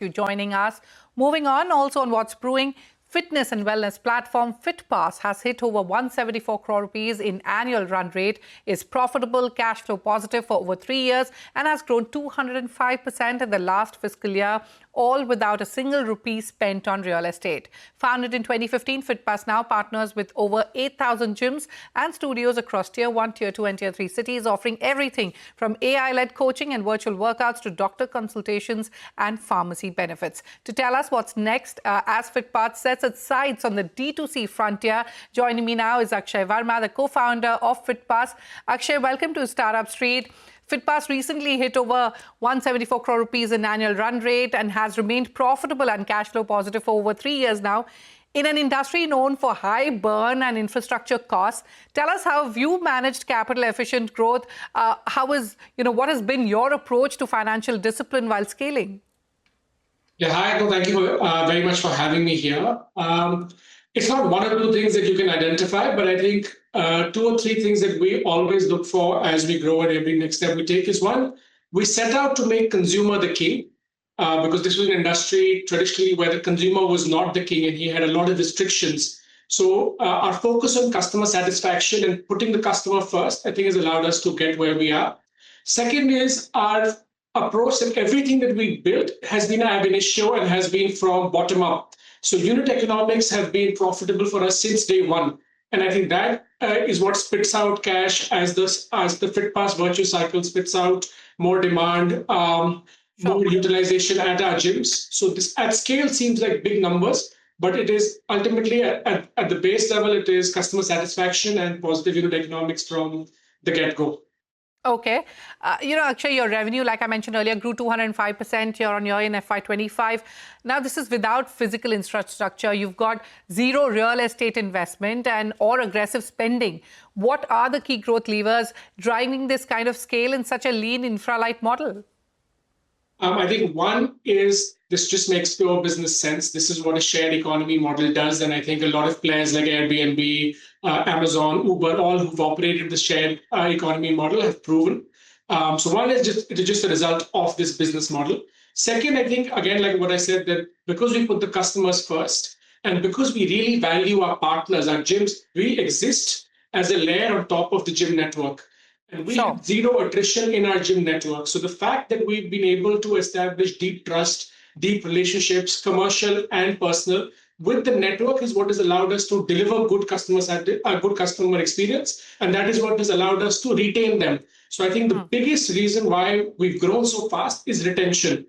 you joining us. Moving on, also on what's brewing, fitness and wellness platform Fitpass has hit over 174 crore rupees in annual run rate, is profitable, cash flow positive for over 3 years, and has grown 205% in the last fiscal year, all without a single rupee spent on real estate. Founded in 2015, Fitpass now partners with over 8,000 gyms and studios across Tier 1, Tier 2 and Tier 3 cities, offering everything from AI-led coaching and virtual workouts to doctor consultations and pharmacy benefits. To tell us what's next, as Fitpass sets its sights on the D2C frontier, joining me now is Akshay Verma, the co-founder of Fitpass. Akshay, welcome to Startup Street. Fitpass recently hit over 174 crore rupees in annual run rate and has remained profitable and cash flow positive for over 3 years now. In an industry known for high burn and infrastructure costs, tell us how you managed capital efficient growth. What has been your approach to financial discipline while scaling? Yeah, hi, no, thank you very much for having me here. It's not one or two things that you can identify, but I think 2 or 3 things that we always look for as we grow and every next step we take is one, we set out to make consumer the king because this was an industry traditionally where the consumer was not the king and he had a lot of restrictions. So our focus on customer satisfaction and putting the customer first, I think has allowed us to get where we are. Second is our approach that everything that we built has been ab initio and has been from bottom up. So unit economics have been profitable for us since day one. And I think that is what spits out cash as the Fitpass virtual cycle spits out more demand, more utilization at our gyms. So this at scale seems like big numbers, but it is ultimately at the base level, it is customer satisfaction and positive unit economics from the get-go. Okay. Akshay, your revenue, like I mentioned earlier, grew 205% year on year in FY25. Now, this is without physical infrastructure. You've got zero real estate investment or aggressive spending. What are the key growth levers driving this kind of scale in such a lean infra-light model? I think one is this just makes pure business sense. This is what a shared economy model does. And I think a lot of players like Airbnb, Amazon, Uber, all who've operated the shared economy model have proven. So one is just a result of this business model. Second, I think, again, like what I said, that because we put the customers first and because we really value our partners, our gyms, we exist as a layer on top of the gym network. And we have zero attrition in our gym network. So the fact that we've been able to establish deep trust, deep relationships, commercial and personal, with the network is what has allowed us to deliver good customer experience. And that is what has allowed us to retain them. So I think the biggest reason why we've grown so fast is retention.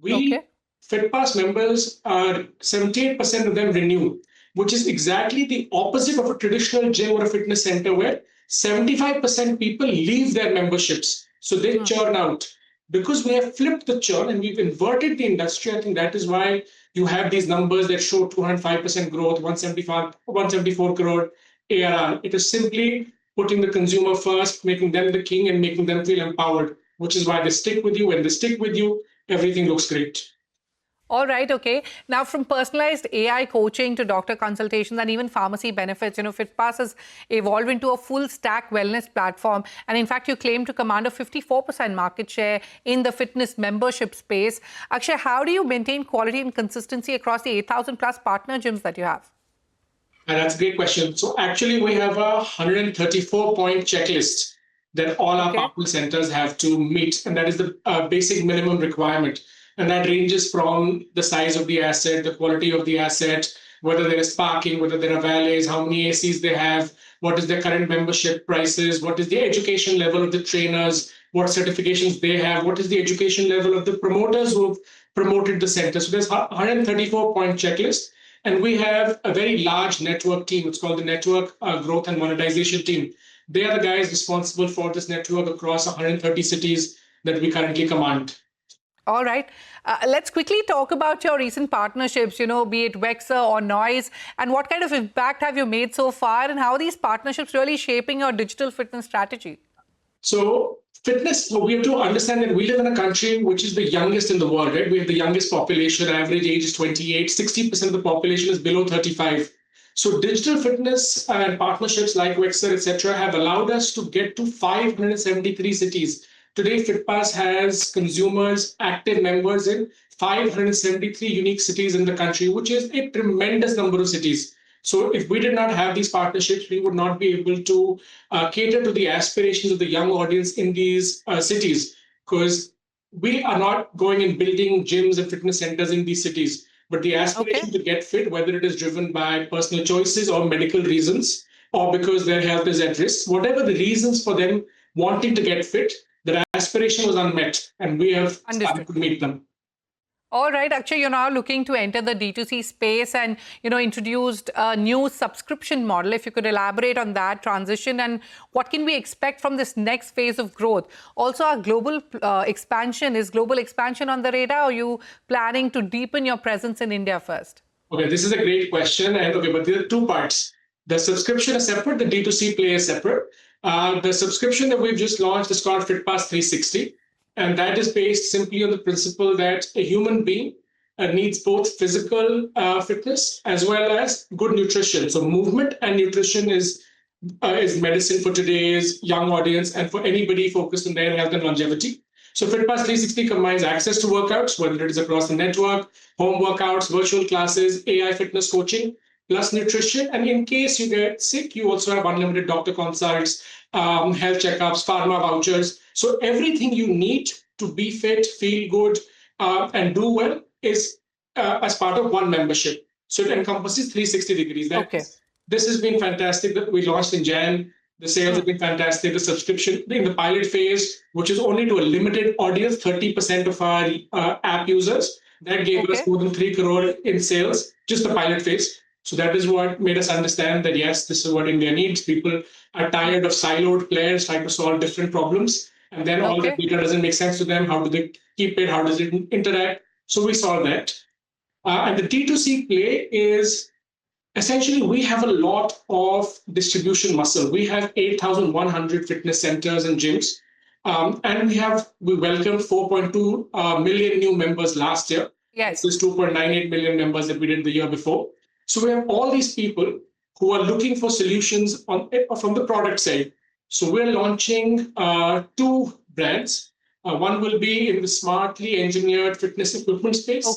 Fitpass members, 78% of them renew, which is exactly the opposite of a traditional gym or a fitness center where 75% people leave their memberships. So they churn out. Because we have flipped the churn and we've inverted the industry, I think that is why you have these numbers that show 205% growth, 174 crore ARR. It is simply putting the consumer first, making them the king and making them feel empowered, which is why they stick with you. When they stick with you, everything looks great. All right, okay. Now, from personalized AI coaching to doctor consultations and even pharmacy benefits, Fitpass has evolved into a full stack wellness platform. And in fact, you claim to command a 54% market share in the fitness membership space. Akshay, how do you maintain quality and consistency across the 8,000 plus partner gyms that you have? And that's a great question. So actually, we have a 134-point checklist that all our partner centers have to meet. And that is the basic minimum requirement. And that ranges from the size of the asset, the quality of the asset, whether there is parking, whether there are valets, how many ACs they have, what is their current membership prices, what is the education level of the trainers, what certifications they have, what is the education level of the promoters who have promoted the center. So there's a 134-point checklist. And we have a very large network team. It's called the Network Growth and Monetization Team. They are the guys responsible for this network across 130 cities that we currently command. All right. Let's quickly talk about your recent partnerships, be it Wexer or Noise, and what kind of impact have you made so far, and how are these partnerships really shaping your digital fitness strategy? So fitness, we have to understand that we live in a country which is the youngest in the world, right? We have the youngest population, average age is 28, 60% of the population is below 35. So digital fitness and partnerships like Wexer, etc., have allowed us to get to 573 cities. Today, Fitpass has consumers, active members in 573 unique cities in the country, which is a tremendous number of cities. So if we did not have these partnerships, we would not be able to cater to the aspirations of the young audience in these cities, because we are not going and building gyms and fitness centers in these cities. But the aspiration to get fit, whether it is driven by personal choices or medical reasons, or because their health is at risk, whatever the reasons for them wanting to get fit, their aspiration was unmet, and we have started to meet them. All right, Akshay, you're now looking to enter the D2C space and, introduced a new subscription model. If you could elaborate on that transition and what can we expect from this next phase of growth? Also, our global expansion, is global expansion on the radar, or are you planning to deepen your presence in India first? Okay, this is a great question. But there are two parts. The subscription is separate, the D2C play is separate. The subscription that we've just launched is called Fitpass 360. And that is based simply on the principle that a human being needs both physical fitness as well as good nutrition. So movement and nutrition is medicine for today's young audience and for anybody focused on their health and longevity. So Fitpass 360 combines access to workouts, whether it is across the network, home workouts, virtual classes, AI fitness coaching, plus nutrition. And in case you get sick, you also have unlimited doctor consults, health checkups, pharma vouchers. So everything you need to be fit, feel good, and do well is as part of one membership. So it encompasses 360 degrees. This has been fantastic. That we launched in Jan. The sales have been fantastic. The subscription in the pilot phase, which is only to a limited audience, 30% of our app users, that gave us more than 3 crore in sales, just the pilot phase. So that is what made us understand that, yes, this is what India needs. People are tired of siloed players trying to solve different problems. And then all the data doesn't make sense to them. How do they keep it? How does it interact? So we saw that. And the D2C play is essentially, we have a lot of distribution muscle. We have 8,100 fitness centers and gyms. And we welcomed 4.2 million new members last year. Yes. This is 2.98 million members that we did the year before. So we have all these people who are looking for solutions from the product side. So we're launching 2 brands. One will be in the smartly engineered fitness equipment space.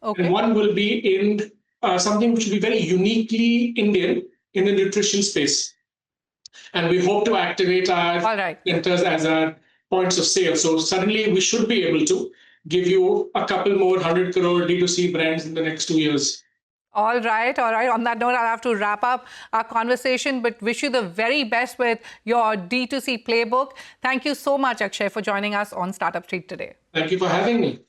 And one will be in something which will be very uniquely Indian in the nutrition space. And we hope to activate our centers as our points of sale. So suddenly we should be able to give you a couple more 100 crore D2C brands in the next 2 years. All right. On that note, I'll have to wrap up our conversation, but wish you the very best with your D2C playbook. Thank you so much, Akshay, for joining us on Startup Street today. Thank you for having me.